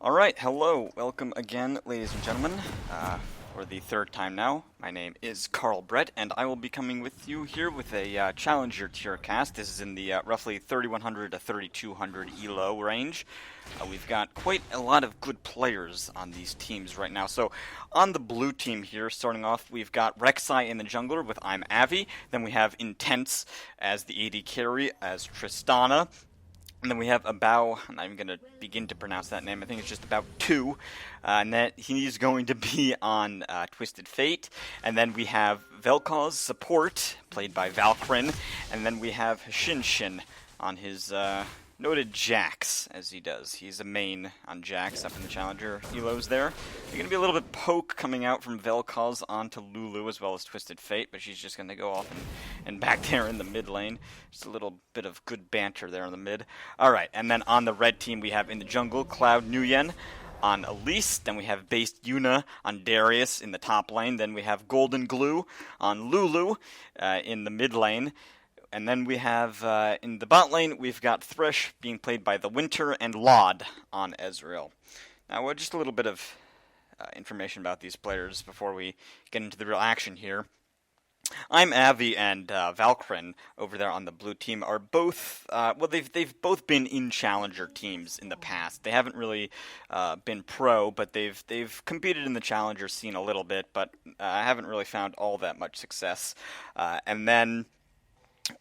Alright, hello, welcome again, ladies and gentlemen, for the third time now. My name is Carlbrett, and I will be coming with you here with a Challenger tier cast. This is in the roughly 3100 to 3200 ELO range. We've got quite a lot of good players on these teams right now. So, on the blue team here, starting off, we've got Rek'Sai in the jungler with I'm Avi. Then we have Intense as the AD carry, as Tristana. And then we have Abao, I'm not even going to begin to pronounce that name, I think it's just about 2, and that he's going to be on Twisted Fate. And then we have Vel'koz, support, played by Valkyrin, and then we have Shin on his noted Jax, as he does. He's a main on Jax up in the Challenger Elos there. There's going to be a little bit poke coming out from Vel'koz onto Lulu as well as Twisted Fate, but she's just going to go off and back there in the mid lane. Just a little bit of good banter there in the mid. Alright, and then on the red team we have in the jungle Cloud Nuyen on Elise, then we have Based Yuna on Darius in the top lane, then we have Golden Glue on Lulu in the mid lane. And then we have, in the bot lane, we've got Thresh being played by the Winter and Laud on Ezreal. Now, just a little bit of information about these players before we get into the real action here. I'm Avi and Valkyrin over there on the blue team are both, they've both been in Challenger teams in the past. They haven't really been pro, but they've competed in the Challenger scene a little bit, but haven't really found all that much success. And then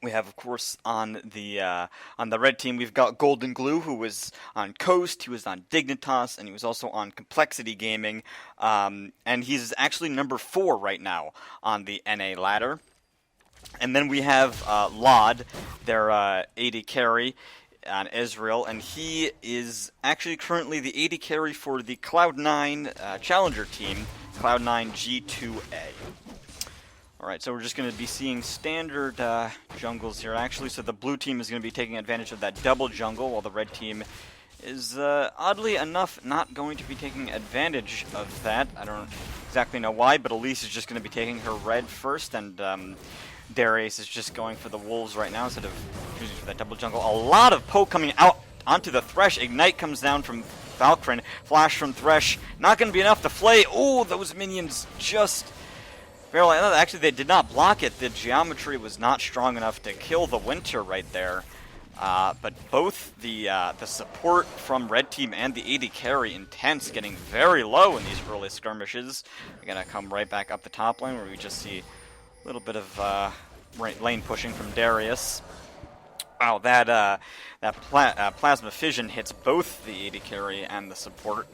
we have, of course, on the red team, we've got Golden Glue, who was on Coast, he was on Dignitas, and he was also on Complexity Gaming, and he's actually number 4 right now on the NA ladder. And then we have Laud, their AD carry on Ezreal, and he is actually currently the AD carry for the Cloud9 Challenger team, Cloud9 G2A. Alright, so we're just going to be seeing standard jungles here, actually. So the blue team is going to be taking advantage of that double jungle, while the red team is, oddly enough, not going to be taking advantage of that. I don't exactly know why, but Elise is just going to be taking her red first, and Darius is just going for the wolves right now instead of choosing for that double jungle. A lot of poke coming out onto the Thresh. Ignite comes down from Valkyrin. Flash from Thresh. Not going to be enough to flay. Oh, those minions just barely. Actually, they did not block it. The geometry was not strong enough to kill the Winter right there. But both the support from red team and the AD carry, Intense, getting very low in these early skirmishes. We're going to come right back up the top lane where we just see a little bit of lane pushing from Darius. Wow, that Plasma Fission hits both the AD carry and the support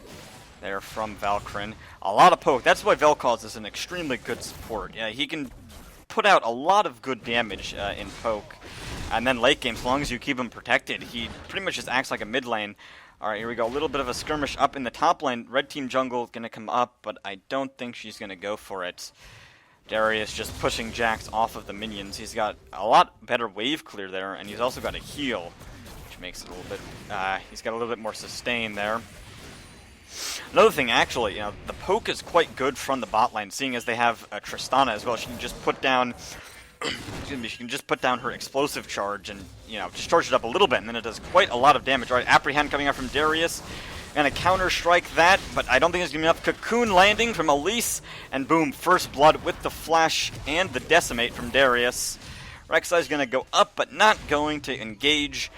there from Valkyrin. A lot of poke. That's why Vel'koz is an extremely good support. Yeah, he can put out a lot of good damage in poke. And then late game, as long as you keep him protected, he pretty much just acts like a mid lane. Alright, here we go. A little bit of a skirmish up in the top lane. Red team jungle going to come up, but I don't think she's going to go for it. Darius just pushing Jax off of the minions. He's got a lot better wave clear there, and he's also got a heal, which makes it a little bit, he's got a little bit more sustain there. Another thing, actually, the poke is quite good from the bot lane, seeing as they have Tristana as well. She can just put down, she can just put down her explosive charge and, just charge it up a little bit, and then it does quite a lot of damage. All right, Apprehend coming out from Darius, gonna counter-strike that, but I don't think there's gonna be enough. Cocoon landing from Elise, and boom, first blood with the flash and the decimate from Darius. Rek'Sai is gonna go up, but not going to engage.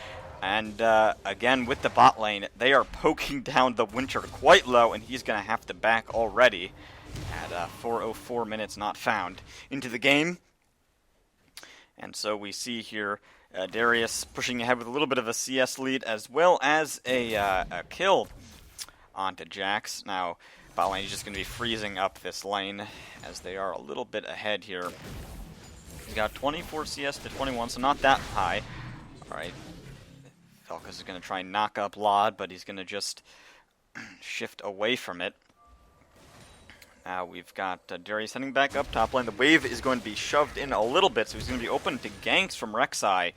And again, with the bot lane, they are poking down the Winter quite low, and he's going to have to back already at 4:04 minutes not found into the game. And so we see here Darius pushing ahead with a little bit of a CS lead, as well as a kill onto Jax. Now, bot lane is just going to be freezing up this lane, as they are a little bit ahead here. He's got 24 CS to 21, so not that high. Alright. Vel'koz is going to try and knock up Laud, but he's going to just shift away from it. Now we've got Darius heading back up top lane. The wave is going to be shoved in a little bit, so he's going to be open to ganks from Rek'Sai.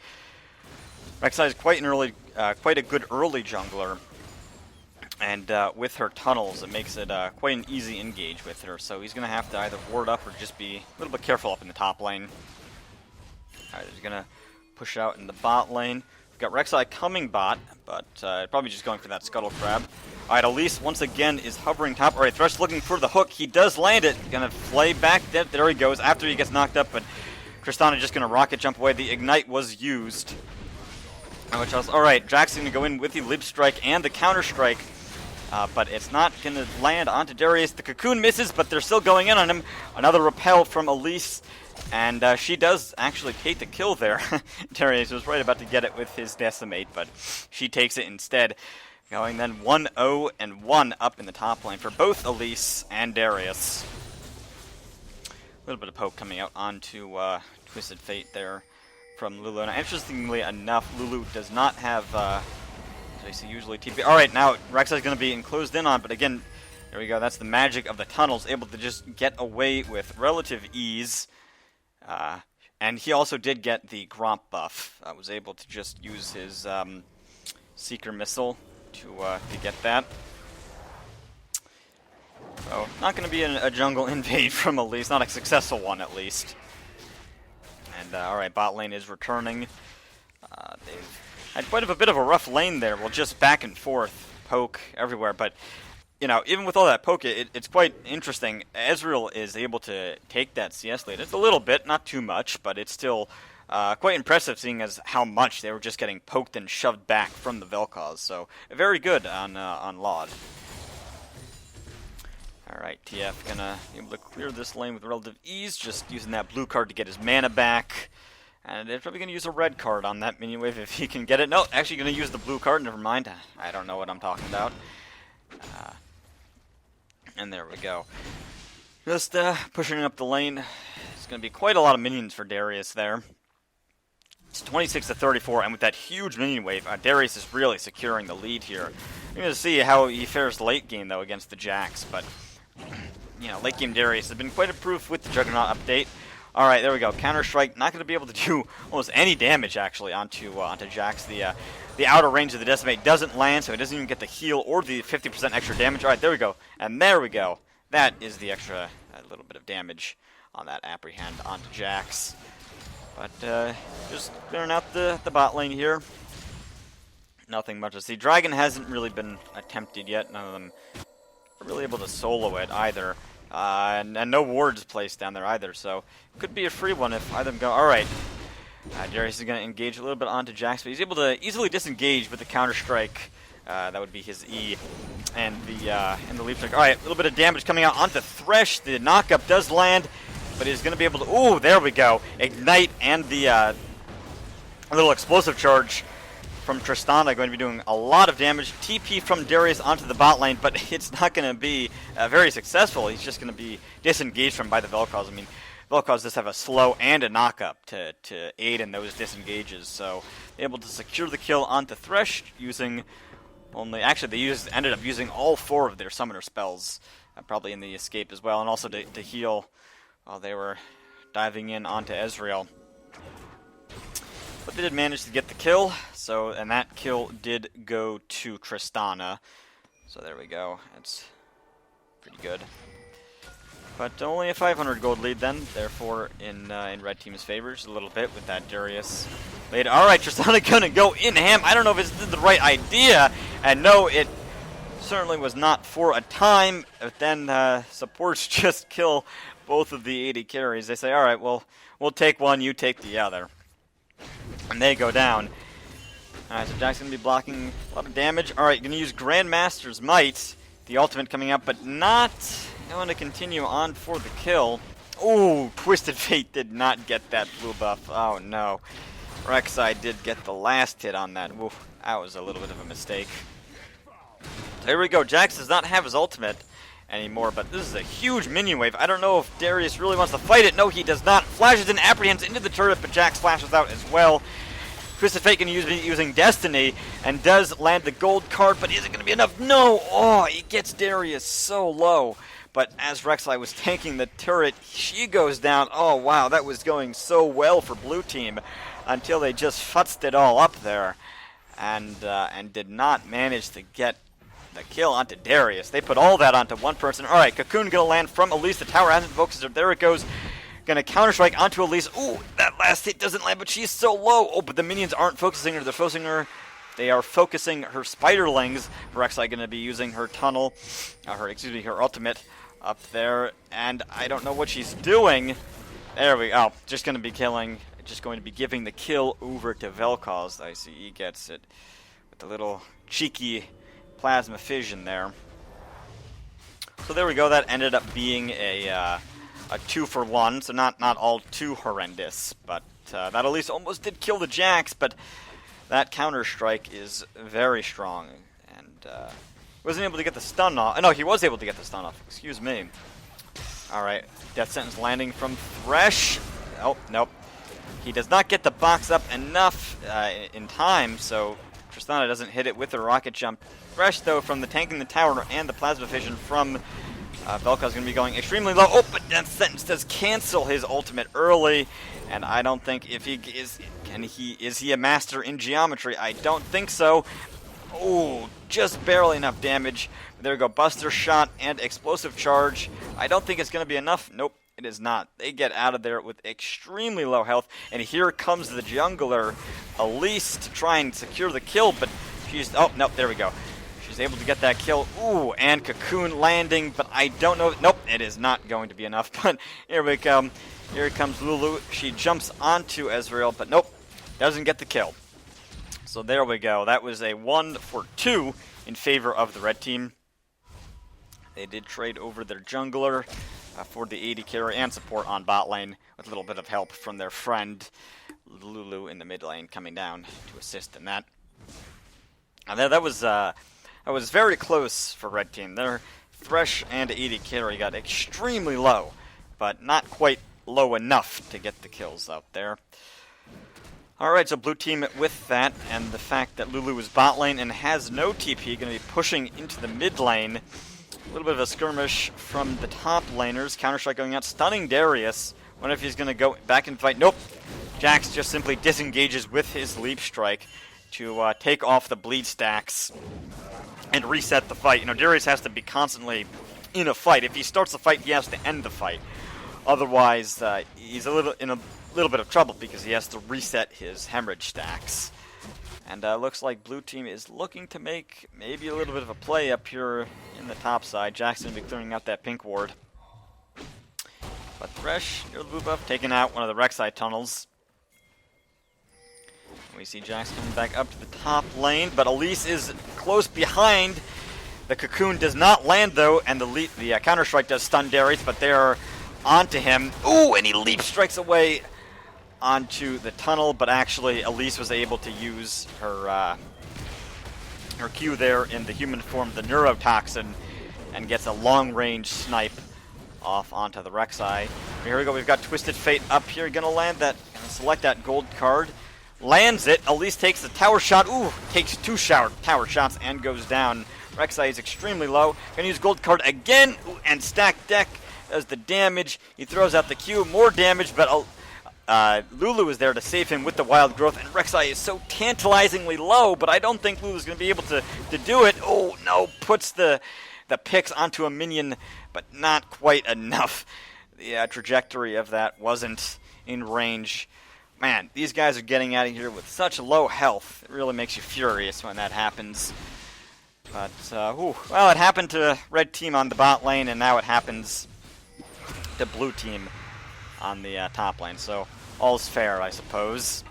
Rek'Sai is quite a good early jungler, and with her tunnels, it makes it quite an easy engage with her. So he's going to have to either ward up or just be a little bit careful up in the top lane. Alright, he's going to push out in the bot lane. Got Rek'Sai coming bot, but probably just going for that Scuttle Crab. Alright, Elise once again is hovering top. Alright, Thresh looking for the hook. He does land it. Gonna flay back. There he goes after he gets knocked up, but Tristana just gonna rocket jump away. The Ignite was used. Alright, Jax gonna go in with the Lip Strike and the Counter Strike. But it's not gonna land onto Darius. The Cocoon misses, but they're still going in on him. Another repel from Elise. And she does actually take the kill there. Darius was right about to get it with his Decimate, but she takes it instead. Going then 1-0 and 1 up in the top lane for both Elise and Darius. A little bit of poke coming out onto Twisted Fate there from Lulu. Now, interestingly enough, Lulu does not have, usually TP. Alright, now Rek'Sai is going to be enclosed in on, but again, there we go. That's the magic of the tunnels, able to just get away with relative ease. And he also did get the Gromp buff. Was able to just use his Seeker Missile to get that. So, not going to be a jungle invade from Elise. Not a successful one, at least. And, alright, bot lane is returning. They've had quite a bit of a rough lane there. Well, just back and forth, poke everywhere. But, you know, even with all that poke, it's quite interesting. Ezreal is able to take that CS lead. It's a little bit, not too much, but it's still quite impressive seeing as how much they were just getting poked and shoved back from the Vel'koz. So, very good on Laud. Alright, TF gonna be able to clear this lane with relative ease, just using that blue card to get his mana back. And they're probably going to use a red card on that mini wave if he can get it. No, actually going to use the blue card, never mind. I don't know what I'm talking about. And there we go. Just pushing up the lane. It's going to be quite a lot of minions for Darius there. It's 26-34, and with that huge minion wave, Darius is really securing the lead here. We're going to see how he fares late game, though, against the Jax. But, you know, late game Darius has been quite improved with the Juggernaut update. Alright, there we go. Counter-Strike, not going to be able to do almost any damage, actually, onto Jax. The outer range of the Decimate doesn't land, so he doesn't even get the heal or the 50% extra damage. Alright, there we go. And there we go. That is the extra little bit of damage on that Apprehend onto Jax. But just clearing out the bot lane here. Nothing much to see. Dragon hasn't really been attempted yet. None of them are really able to solo it either. And no wards placed down there either, so could be a free one if either of them go. Alright, Darius is going to engage a little bit onto Jax, but he's able to easily disengage with the Counter-Strike. That would be his E. And the Leap Strike. Alright, a little bit of damage coming out onto Thresh. The knockup does land, but he's going to be able to... Ooh, there we go. Ignite and the little explosive charge from Tristana going to be doing a lot of damage. TP from Darius onto the bot lane, but it's not going to be very successful. He's just going to be disengaged from by the Vel'koz. I mean, Vel'koz does have a slow and a knockup to aid in those disengages. So, able to secure the kill onto Thresh using only... Actually, they ended up using all 4 of their summoner spells, probably in the escape as well, and also to heal while they were diving in onto Ezreal. But they did manage to get the kill, and that kill did go to Tristana. So there we go. That's pretty good. But only a 500 gold lead then, therefore in red team's favor just a little bit with that Darius lead. Alright, Tristana gonna go in ham. I don't know if it's the right idea, and no, it certainly was not for a time. But then supports just kill both of the 80 carries. They say, alright, well, we'll take one, you take the other. And they go down. Alright, so Jack's going to be blocking a lot of damage. Alright, going to use Grandmaster's Might. The ultimate coming up, but not going to continue on for the kill. Ooh, Twisted Fate did not get that blue buff. Oh no. Rek'Sai did get the last hit on that. Oof, that was a little bit of a mistake. So here we go. Jax does not have his ultimate anymore, but this is a huge minion wave. I don't know if Darius really wants to fight it. No, he does not. Flashes and apprehends into the turret, but Jax flashes out as well. Twisted Fate can be using Destiny and does land the gold card, but is it going to be enough? No! Oh, he gets Darius so low. But as Rek'Sai was tanking the turret, she goes down. Oh, wow, that was going so well for blue team until they just futzed it all up there and did not manage to get the kill onto Darius. They put all that onto one person. Alright, Cocoon gonna land from Elise. The tower hasn't focused. There it goes. Gonna counter-strike onto Elise. Ooh, that last hit doesn't land, but she's so low. Oh, but the minions aren't focusing her. They're focusing her. They are focusing her spiderlings. Rek'Sai going to be using her tunnel, her ultimate up there, and I don't know what she's doing. There we go. Just going to be killing. Just going to be giving the kill over to Vel'koz. I see he gets it with a little cheeky plasma fission there. So there we go. That ended up being a 2-for-1. So not all too horrendous, but that at least almost did kill the Jax. But that counter strike is very strong, and wasn't able to get the stun off. No, he was able to get the stun off. Excuse me. All right, death sentence landing from Thresh. Oh nope. He does not get the box up enough in time, so Tristana doesn't hit it with the rocket jump. Thresh, though, from the tank in the tower and the plasma fission from Vel'koz is going to be going extremely low. Oh, but Death Sentence does cancel his ultimate early, and I don't think if he is he a master in geometry? I don't think so. Oh, just barely enough damage. There we go, Buster Shot and Explosive Charge. I don't think it's going to be enough. Nope. It is not. They get out of there with extremely low health, and here comes the jungler, Elise, to try and secure the kill, but she's... Oh, no, there we go. She's able to get that kill. Ooh, and Cocoon landing, but I don't know... Nope, it is not going to be enough, but here we come. Here comes Lulu. She jumps onto Ezreal, but nope, doesn't get the kill. So there we go. That was a 1-for-2 in favor of the red team. They did trade over their jungler for the AD carry and support on bot lane with a little bit of help from their friend Lulu in the mid lane coming down to assist in that. And that was very close for red team. Their Thresh and AD carry got extremely low, but not quite low enough to get the kills out there. Alright, so blue team with that, and the fact that Lulu is bot lane and has no TP, going to be pushing into the mid lane. A little bit of a skirmish from the top laners. Counter-strike going out, stunning Darius. Wonder if he's going to go back and fight. Nope. Jax just simply disengages with his leap strike to take off the bleed stacks and reset the fight. You know, Darius has to be constantly in a fight. If he starts the fight, he has to end the fight. Otherwise, he's in a little bit of trouble because he has to reset his hemorrhage stacks. And looks like blue team is looking to make maybe a little bit of a play up here in the top side. Jackson will be clearing out that pink ward. But Thresh, near the blue buff, taking out one of the Rek'Sai tunnels. We see Jax coming back up to the top lane, but Elise is close behind. The Cocoon does not land, though, and the counter-strike does stun Darius, but they're onto him. Ooh, and he leap strikes away onto the tunnel, but actually Elise was able to use her Q there in the human form, the neurotoxin, and gets a long-range snipe off onto the Rek'Sai. Here we go, we've got Twisted Fate up here, gonna land that, gonna select that gold card, lands it, Elise takes the tower shot, ooh, takes two tower shots and goes down. Rek'Sai is extremely low, gonna use gold card again, ooh, and stack deck does the damage, he throws out the Q, more damage, but Lulu is there to save him with the wild growth, and Rek'Sai is so tantalizingly low, but I don't think Lulu's going to be able to do it. Oh, no, puts the picks onto a minion, but not quite enough. The trajectory of that wasn't in range. Man, these guys are getting out of here with such low health. It really makes you furious when that happens. But, well, it happened to red team on the bot lane, and now it happens to blue team on the top lane, so all's fair, I suppose.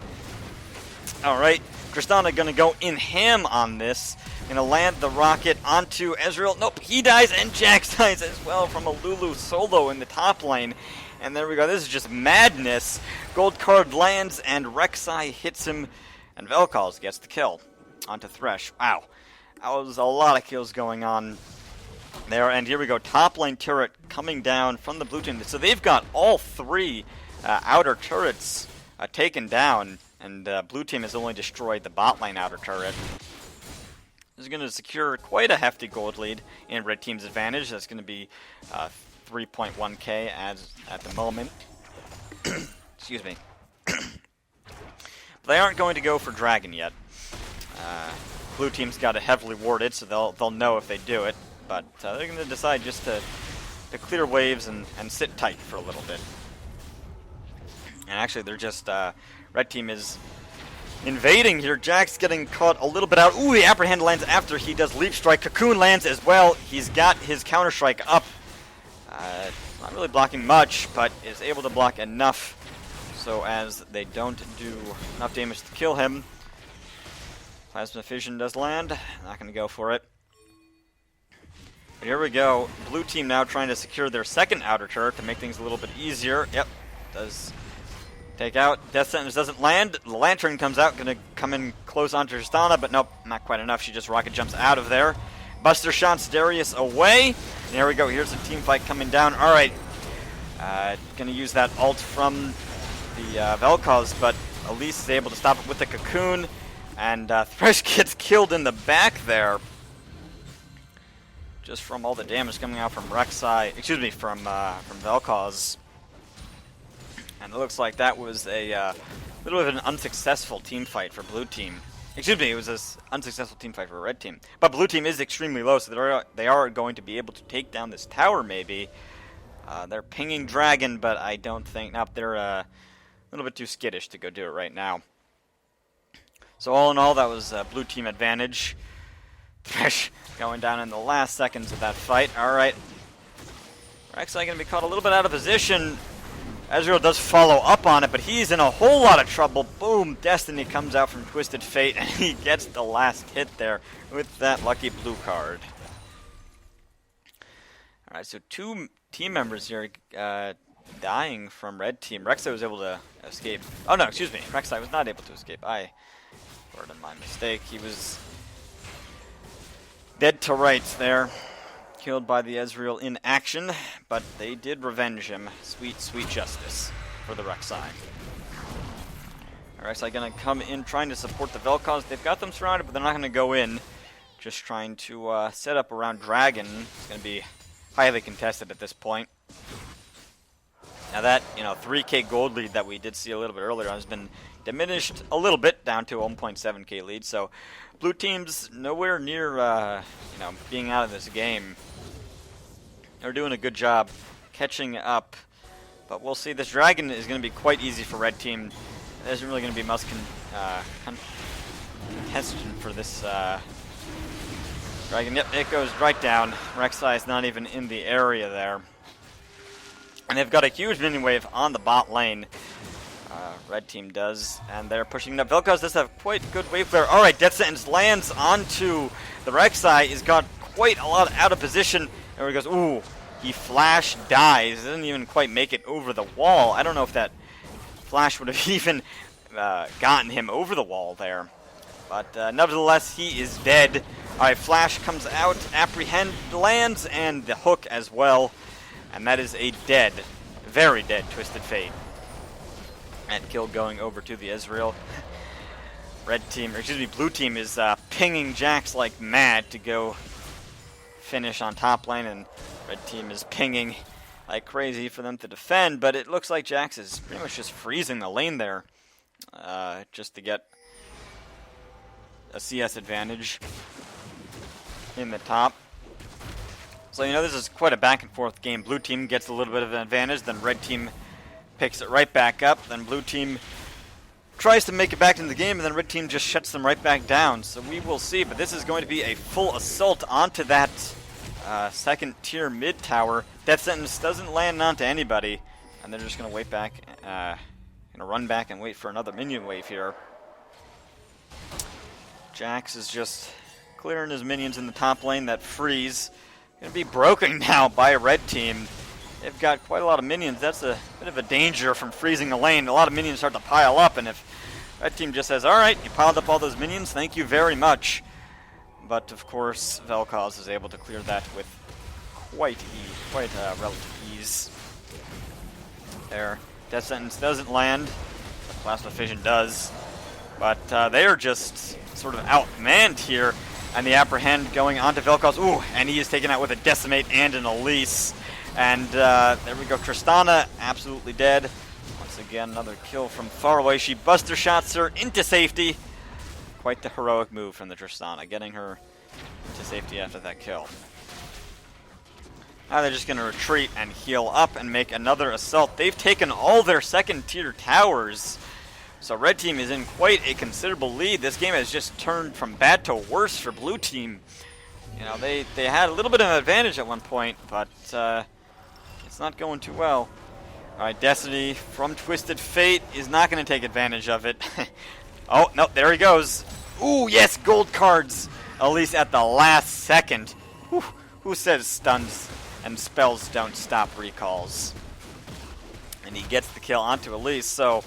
Alright, Tristana gonna go in ham on this. Gonna land the rocket onto Ezreal. Nope, he dies, and Jax dies as well from a Lulu solo in the top lane. And there we go, this is just madness. Gold card lands, and Rek'Sai hits him, and Vel'koz gets the kill onto Thresh. Wow, that was a lot of kills going on there, and here we go, top lane turret coming down from the blue team. So they've got all three outer turrets taken down, and blue team has only destroyed the bot lane outer turret. This is going to secure quite a hefty gold lead in red team's advantage. That's going to be 3.1k at the moment. Excuse me. They aren't going to go for dragon yet. Blue team's got it heavily warded, so they'll know if they do it. But they're going to decide just to clear waves and sit tight for a little bit. And actually, they're just, red team is invading here. Jax getting caught a little bit out. Ooh, the apprehend lands after he does leap strike. Cocoon lands as well. He's got his counter strike up. Not really blocking much, but is able to block enough so as they don't do enough damage to kill him. Plasma Fission does land. Not going to go for it. But here we go. Blue team now trying to secure their second outer turret to make things a little bit easier. Yep, does take out. Death Sentence doesn't land. The Lantern comes out, going to come in close onto Tristana, but nope, not quite enough. She just rocket jumps out of there. Buster shots Darius away. And here we go. Here's a team fight coming down. All right. Going to use that ult from the Vel'koz, but Elise is able to stop it with the Cocoon. And Thresh gets killed in the back there. Just from all the damage coming out from Rek'Sai, excuse me, from Vel'koz. And it looks like that was a little bit of an unsuccessful team fight for blue team. Excuse me, it was an unsuccessful team fight for red team. But blue team is extremely low, so they are going to be able to take down this tower maybe. They're pinging Dragon, but I don't think, nope, they're a little bit too skittish to go do it right now. So all in all, that was blue team advantage. Thresh going down in the last seconds of that fight. Alright. Rek'Sai going to be caught a little bit out of position. Ezreal does follow up on it, but he's in a whole lot of trouble. Boom! Destiny comes out from Twisted Fate, and he gets the last hit there with that lucky blue card. Alright, so two team members here dying from red team. Rek'Sai was able to escape. Oh no, excuse me. Rek'Sai was not able to escape. Pardon my mistake. He was dead to rights there. Killed by the Ezreal in action, but they did revenge him. Sweet, sweet justice for the Rek'Sai. Rek'Sai gonna come in trying to support the Vel'koz. They've got them surrounded, but they're not gonna go in. Just trying to set up around Dragon. It's gonna be highly contested at this point. Now that, 3k gold lead that we did see a little bit earlier has been diminished a little bit down to 1.7k lead, so blue team's nowhere near, being out of this game. They're doing a good job catching up, but we'll see. This Dragon is going to be quite easy for red team. There isn't really going to be much contention for this Dragon. Yep, it goes right down. Rek'Sai is not even in the area there. And they've got a huge minion wave on the bot lane. Red team does, and they're pushing it up. Vel'koz does have quite good wave clear. Alright, Death Sentence lands onto the Rek'Sai. He's got quite a lot out of position. There he goes. Ooh, he flash dies. Doesn't even quite make it over the wall. I don't know if that flash would have even gotten him over the wall there. But nevertheless, he is dead. Alright, flash comes out, apprehend lands, and the hook as well. And that is a dead, very dead Twisted Fate. And kill going over to the Ezreal. Blue team is pinging Jax like mad to go finish on top lane, and red team is pinging like crazy for them to defend, but it looks like Jax is pretty much just freezing the lane there just to get a CS advantage in the top. So, this is quite a back and forth game. Blue team gets a little bit of an advantage, then red team picks it right back up, then blue team tries to make it back into the game, and then red team just shuts them right back down. So we will see, but this is going to be a full assault onto that second tier mid tower. Death Sentence doesn't land onto anybody, and they're just going to wait back, run back and wait for another minion wave here. Jax is just clearing his minions in the top lane. That freeze going to be broken now by a red team. They've got quite a lot of minions. That's a bit of a danger from freezing the lane. A lot of minions start to pile up, and if red team just says, alright, you piled up all those minions, thank you very much. But, of course, Vel'koz is able to clear that with quite relative ease. There. Death Sentence doesn't land. Plasma Fission does. But they are just sort of outmanned here. And the apprehend going onto Vel'koz. Ooh, and he is taken out with a Decimate and an Elise. And there we go. Tristana absolutely dead. Once again, another kill from far away. She buster shots her into safety. Quite the heroic move from the Tristana, getting her into safety after that kill. Now they're just going to retreat and heal up and make another assault. They've taken all their second-tier towers. So red team is in quite a considerable lead. This game has just turned from bad to worse for blue team. You know, they had a little bit of an advantage at one point, but it's not going too well. Alright, Destiny from Twisted Fate is not going to take advantage of it. Oh, no, there he goes. Ooh, yes, gold cards. At least at the last second. Whew, who says stuns and spells don't stop recalls? And he gets the kill onto Elise, so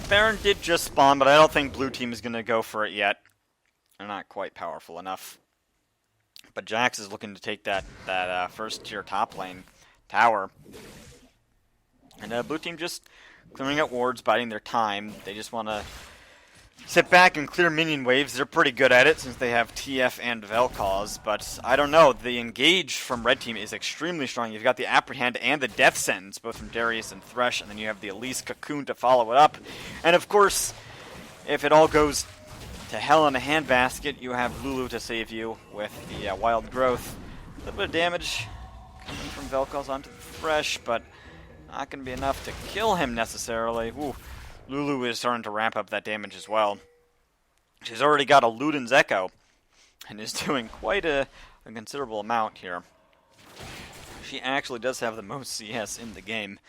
Baron did just spawn, but I don't think blue team is going to go for it yet. They're not quite powerful enough. But Jax is looking to take that first tier top lane tower. And blue team just clearing out wards, biding their time. They just want to sit back and clear minion waves. They're pretty good at it since they have TF and Vel'koz. But I don't know. The engage from red team is extremely strong. You've got the Apprehend and the Death Sentence, both from Darius and Thresh. And then you have the Elise Cocoon to follow it up. And of course, if it all goes to hell in a handbasket, you have Lulu to save you with the Wild Growth. A little bit of damage coming from Vel'koz onto the Thresh, but not going to be enough to kill him necessarily. Ooh, Lulu is starting to ramp up that damage as well. She's already got a Luden's Echo, and is doing quite a considerable amount here. She actually does have the most CS in the game.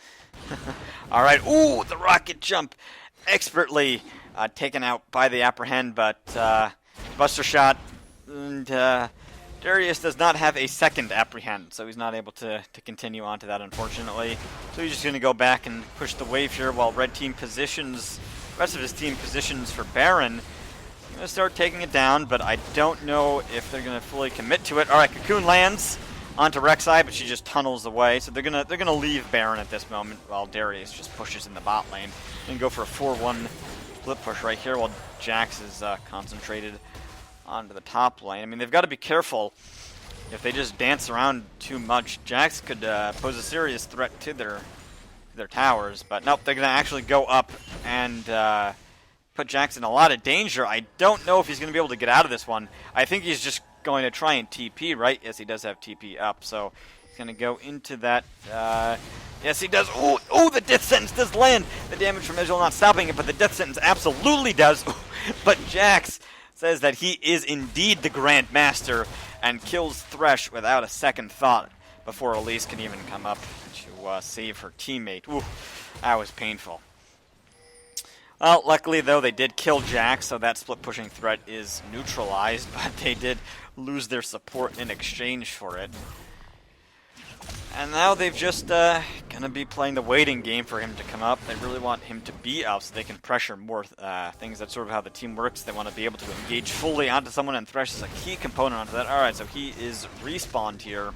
Alright, ooh, the rocket jump! Expertly taken out by the Apprehend, but Buster Shot, and Darius does not have a second Apprehend, so he's not able to continue on to that, unfortunately. So he's just going to go back and push the wave here while red team positions, the rest of his team positions for Baron. He's going to start taking it down, but I don't know if they're going to fully commit to it. Alright, Cocoon lands onto Rek'Sai, but she just tunnels away. So they're gonna leave Baron at this moment while Darius just pushes in the bot lane and go for a 4-1 split push right here while Jax is concentrated onto the top lane. I mean, they've got to be careful. If they just dance around too much, Jax could pose a serious threat to their towers. But nope, they're gonna actually go up and put Jax in a lot of danger. I don't know if he's gonna be able to get out of this one. I think he's just going to try and TP, right? Yes, he does have TP up, so he's going to go into that. Yes, he does. Oh, the Death Sentence does land. The damage from Ezreal not stopping it, but the Death Sentence absolutely does. But Jax says that he is indeed the Grand Master and kills Thresh without a second thought before Elise can even come up to save her teammate. Ooh, that was painful. Well, luckily, though, they did kill Jax, so that split-pushing threat is neutralized, but they did lose their support in exchange for it. And now they've just going to be playing the waiting game for him to come up. They really want him to be up so they can pressure more things. That's sort of how the team works. They want to be able to engage fully onto someone, and Thresh is a key component onto that. Alright, so he is respawned here.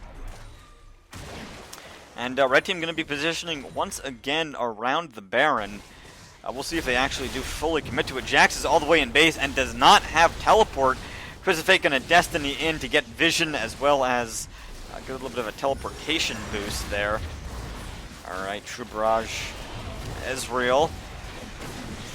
And red team going to be positioning once again around the Baron. We'll see if they actually do fully commit to it. Jax is all the way in base and does not have teleport. Twisted Fate going to Destiny in to get vision as well as get a little bit of a teleportation boost there. Alright, True Barrage, Ezreal.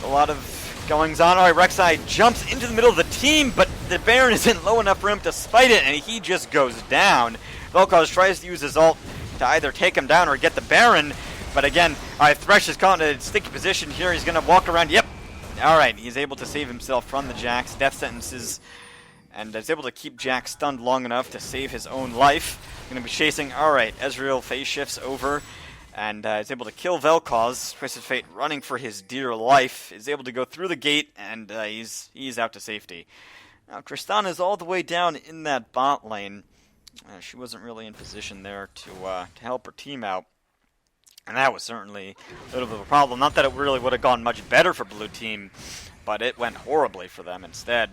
A lot of goings on. Alright, Rek'Sai jumps into the middle of the team, but the Baron isn't low enough for him to spite it, and he just goes down. Vel'koz tries to use his ult to either take him down or get the Baron. But again, alright, Thresh is caught in a sticky position here. He's going to walk around. Yep. Alright, he's able to save himself from the Jax. Death sentences. And is able to keep Jax stunned long enough to save his own life. Going to be chasing. Alright, Ezreal phase shifts over. And is able to kill Vel'Koz. Twisted Fate running for his dear life. Is able to go through the gate. And he's out to safety. Now, Tristana is all the way down in that bot lane. She wasn't really in position there to help her team out. And that was certainly a little bit of a problem. Not that it really would have gone much better for blue team, but it went horribly for them instead.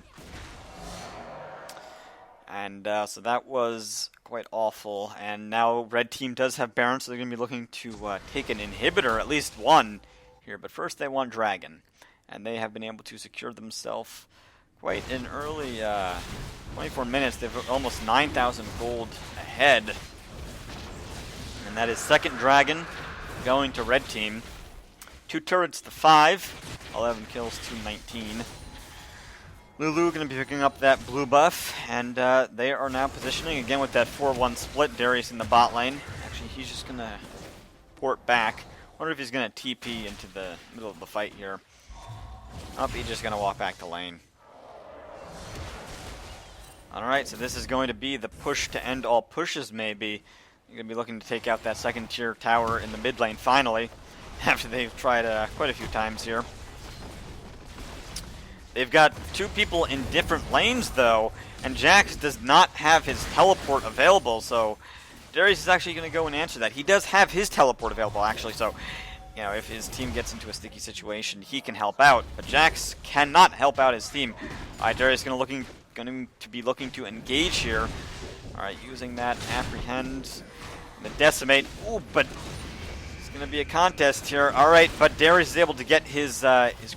And so that was quite awful. And now red team does have Baron, so they're going to be looking to take an inhibitor, at least one here. But first they want Dragon. And they have been able to secure themselves quite an early 24 minutes. They've almost 9,000 gold ahead. And that is second Dragon going to red team. 2 turrets to 5. 11 kills to 19. Lulu going to be picking up that blue buff, and they are now positioning again with that 4-1 split. Darius in the bot lane. Actually, he's just going to port back. Wonder if he's going to TP into the middle of the fight here. Oh, he's just going to walk back to lane. Alright, so this is going to be the push to end all pushes, maybe. You're going to be looking to take out that second tier tower in the mid lane, finally, after they've tried quite a few times here. They've got two people in different lanes, though, and Jax does not have his teleport available, so Darius is actually going to go and answer that. He does have his teleport available, actually, so you know, if his team gets into a sticky situation, he can help out, but Jax cannot help out his team. Alright, Darius is going to be looking to engage here. Alright, using that apprehend, the decimate. Ooh, but it's going to be a contest here. Alright, but Darius is able to get his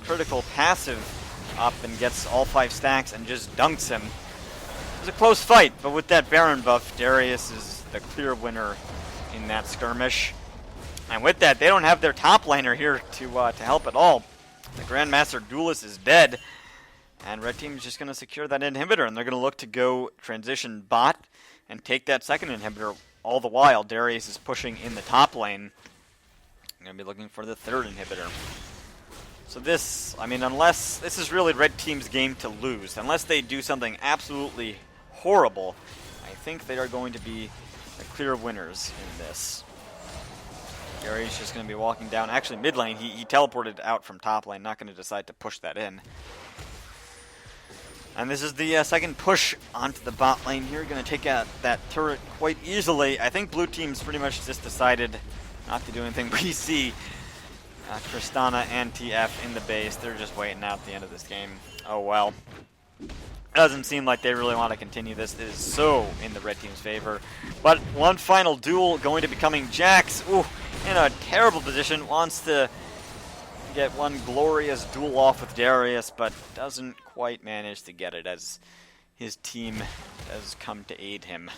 critical passive up and gets all 5 stacks and just dunks him. It was a close fight, but with that Baron buff, Darius is the clear winner in that skirmish. And with that, they don't have their top laner here to help at all. The Grandmaster Duelist is dead, and Red Team is just going to secure that inhibitor, and they're going to look to go transition bot and take that second inhibitor. All the while, Darius is pushing in the top lane. I'm going to be looking for the third inhibitor. So this, I mean, unless this is really Red Team's game to lose, unless they do something absolutely horrible, I think they are going to be the clear winners in this. Gary's just going to be walking down. Actually, mid lane, he teleported out from top lane, not going to decide to push that in. And this is the second push onto the bot lane here. Going to take out that turret quite easily. I think blue team's pretty much just decided not to do anything. We see Tristana and TF in the base. They're just waiting out the end of this game. Oh well. Doesn't seem like they really want to continue this. It is so in the red team's favor. But one final duel going to be coming. Jax, ooh, in a terrible position. Wants to get one glorious duel off with Darius, but doesn't quite manage to get it as his team has come to aid him.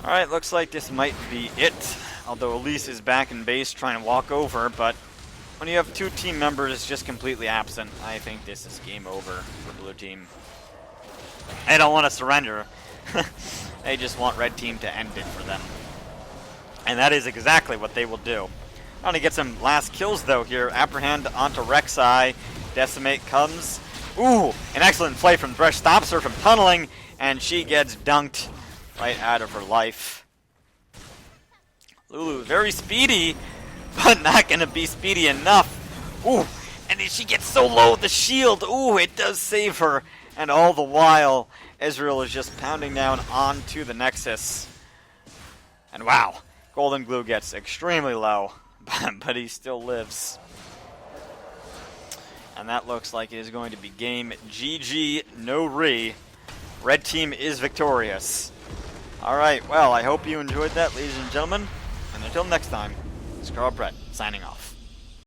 Alright, looks like this might be it. Although Elise is back in base trying to walk over, but when you have two team members just completely absent, I think this is game over for blue team. They don't want to surrender. They just want red team to end it for them. And that is exactly what they will do. Trying to get some last kills though here. Apprehend onto Rek'Sai. Decimate comes. Ooh, an excellent play from Thresh. Stops her from tunneling, and she gets dunked right out of her life. Lulu, very speedy, but not going to be speedy enough. Ooh, and then she gets so low with the shield. Ooh, it does save her. And all the while, Ezreal is just pounding down onto the Nexus. And wow, Golden Glue gets extremely low, but he still lives. And that looks like it is going to be game GG, no re. Red team is victorious. Alright, well, I hope you enjoyed that, ladies and gentlemen. And until next time, it's Carlbrett signing off.